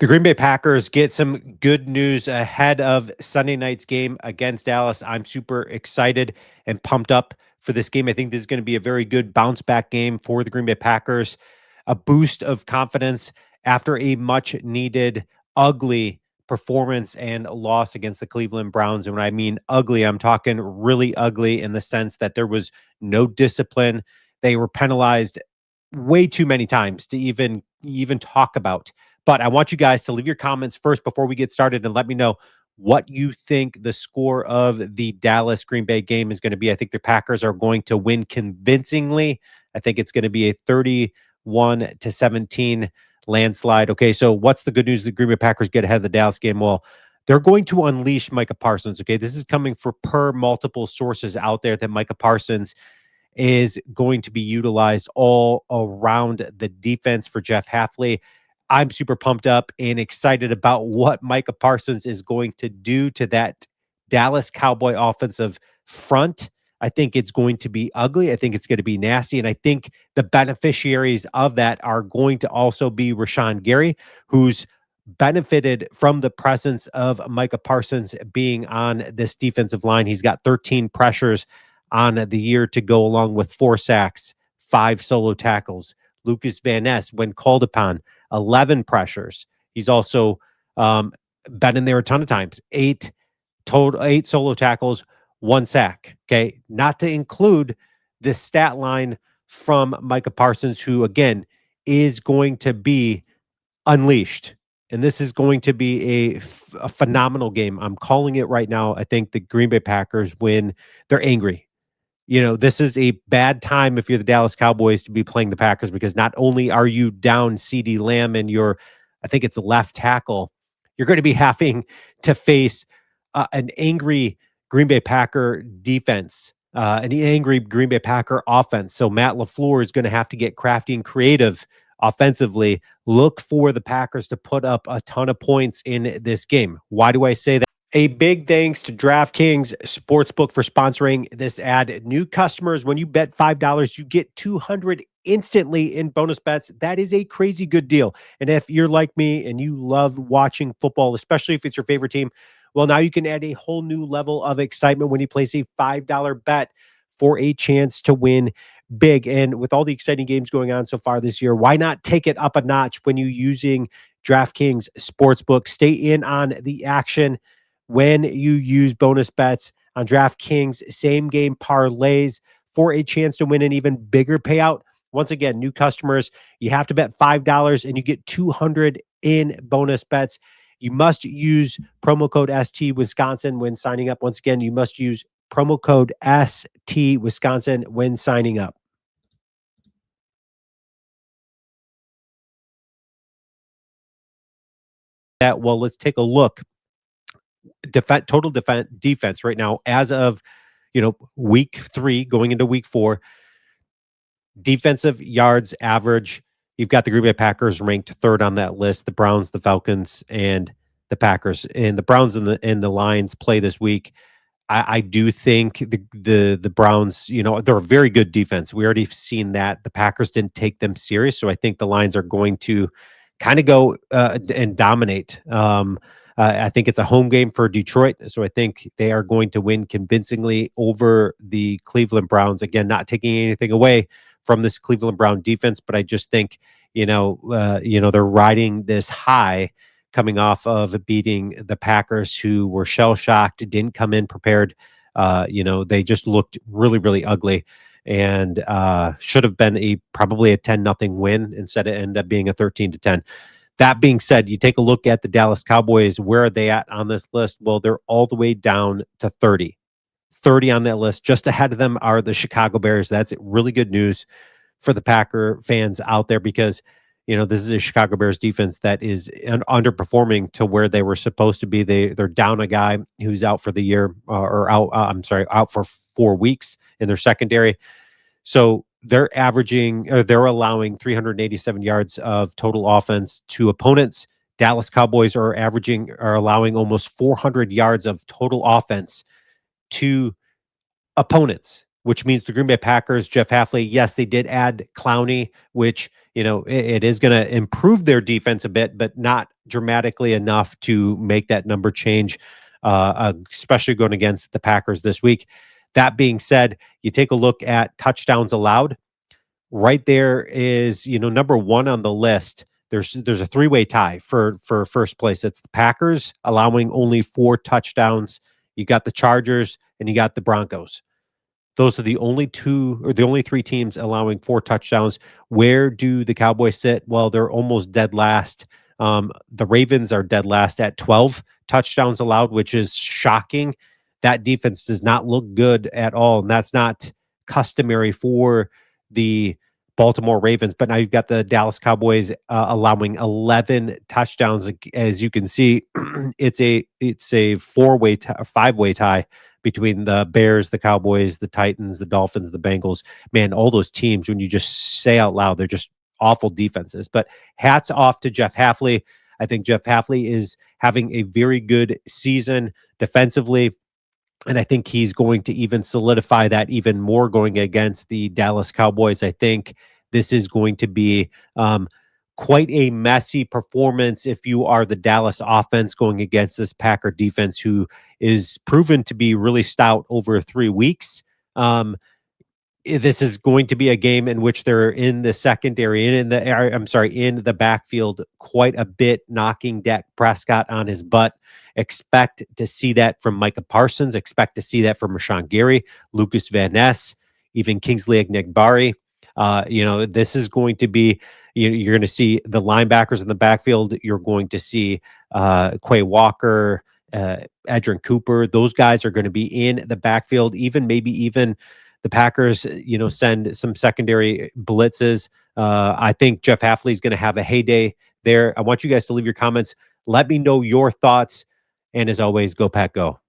The Green Bay Packers get some good news ahead of Sunday night's game against Dallas. I'm super excited and pumped up for this game. I think this is going to be a very good bounce back game for the Green Bay Packers, a boost of confidence after a much needed, ugly performance and loss against the Cleveland Browns. And when I mean ugly, I'm talking really ugly in the sense that there was no discipline. They were penalized way too many times to even talk about. But I want you guys to leave your comments first before we get started and let me know what you think the score of the Dallas Green Bay game is going to be. I think the Packers are going to win convincingly. I think it's going to be a 31-17 landslide. Okay, so what's the good news? The Green Bay Packers get ahead of the Dallas game. Well, they're going to unleash Micah Parsons. Okay, this is coming for per multiple sources out there that Micah Parsons is going to be utilized all around the defense for Jeff Hafley. I'm super pumped up and excited about what Micah Parsons is going to do to that Dallas Cowboy offensive front. I think it's going to be ugly. I think it's going to be nasty. And I think the beneficiaries of that are going to also be Rashawn Gary, who's benefited from the presence of Micah Parsons being on this defensive line. He's got 13 pressures on the year to go along with 4 sacks, 5 solo tackles. Lucas Van Ness, when called upon, 11 pressures. He's also been in there a ton of times. 8 solo tackles, 1 sack. Okay. Not to include this stat line from Micah Parsons, who again is going to be unleashed. And this is going to be a phenomenal game. I'm calling it right now. I think the Green Bay Packers win. They're angry. This is a bad time if you're the Dallas Cowboys to be playing the Packers, because not only are you down CeeDee Lamb and I think it's left tackle, you're going to be having to face an angry Green Bay Packer defense, an angry Green Bay Packer offense. So Matt LaFleur is going to have to get crafty and creative offensively. Look for the Packers to put up a ton of points in this game. Why do I say that? A big thanks to DraftKings Sportsbook for sponsoring this ad. New customers, when you bet $5, you get 200 instantly in bonus bets. That is a crazy good deal. And if you're like me and you love watching football, especially if it's your favorite team, well, now you can add a whole new level of excitement when you place a $5 bet for a chance to win big. And with all the exciting games going on so far this year, why not take it up a notch when you're using DraftKings Sportsbook? Stay in on the action when you use bonus bets on DraftKings same game parlays for a chance to win an even bigger payout. Once again, new customers, you have to bet $5 and you get 200 in bonus bets. You must use promo code ST Wisconsin when signing up. Once again, you must use promo code ST Wisconsin when signing up. Well, let's take a look. Total defense right now, as of week 3 going into week 4, defensive yards average. You've got the Green Bay Packers ranked 3rd on that list. The Browns, the Falcons, and the Packers. And the Browns and the Lions play this week. I do think the Browns, they're a very good defense. We already seen that. The Packers didn't take them serious, so I think the Lions are going to kind of go and dominate. I think it's a home game for Detroit, so I think they are going to win convincingly over the Cleveland Browns. Again, not taking anything away from this Cleveland Brown defense, but I just think they're riding this high coming off of beating the Packers, who were shell shocked, didn't come in prepared. They just looked really, really ugly, and should have been probably a 10-0 win. Instead, it ended up being a 13-10. That being said, you take a look at the Dallas Cowboys. Where are they at on this list? Well, they're all the way down to 30 on that list. Just ahead of them are the Chicago Bears. That's really good news for the Packer fans out there, because this is a Chicago Bears defense that is underperforming to where they were supposed to be. They're down a guy who's out for the year, out for 4 weeks in their secondary. So they're allowing 387 yards of total offense to opponents. Dallas Cowboys are allowing almost 400 yards of total offense to opponents. which means the Green Bay Packers, Jeff Hafley, yes, they did add Clowney, which, it is going to improve their defense a bit, but not dramatically enough to make that number change, especially going against the Packers this week. That being said, you take a look at touchdowns allowed. Right there is, number one on the list. There's a three-way tie for first place. It's the Packers allowing only 4 touchdowns. You got the Chargers and you got the Broncos. Those are the only 2 or the only 3 teams allowing 4 touchdowns. Where do the Cowboys sit? Well, they're almost dead last. The Ravens are dead last at 12 touchdowns allowed, which is shocking. That defense does not look good at all, and that's not customary for the Baltimore Ravens. But now you've got the Dallas Cowboys allowing 11 touchdowns. As you can see, it's a 5-way tie between the Bears, the Cowboys, the Titans, the Dolphins, the Bengals. Man, all those teams, when you just say out loud, they're just awful defenses. But hats off to Jeff Hafley. I think Jeff Hafley is having a very good season defensively. And I think he's going to even solidify that even more going against the Dallas Cowboys. I think this is going to be quite a messy performance if you are the Dallas offense going against this Packer defense, who is proven to be really stout over 3 weeks. This is going to be a game in which they're in the secondary and in the backfield quite a bit, knocking Dak Prescott on his butt. Expect to see that from Micah Parsons. Expect to see that from Rashawn Gary, Lucas Van Ness, even Kingsley Enagbare. This is going to be, you're going to see the linebackers in the backfield. You're going to see Quay Walker, Edrin Cooper. Those guys are going to be in the backfield. Maybe even the Packers, send some secondary blitzes. I think Jeff Hafley is going to have a heyday there. I want you guys to leave your comments. Let me know your thoughts. And as always, go Pack Go.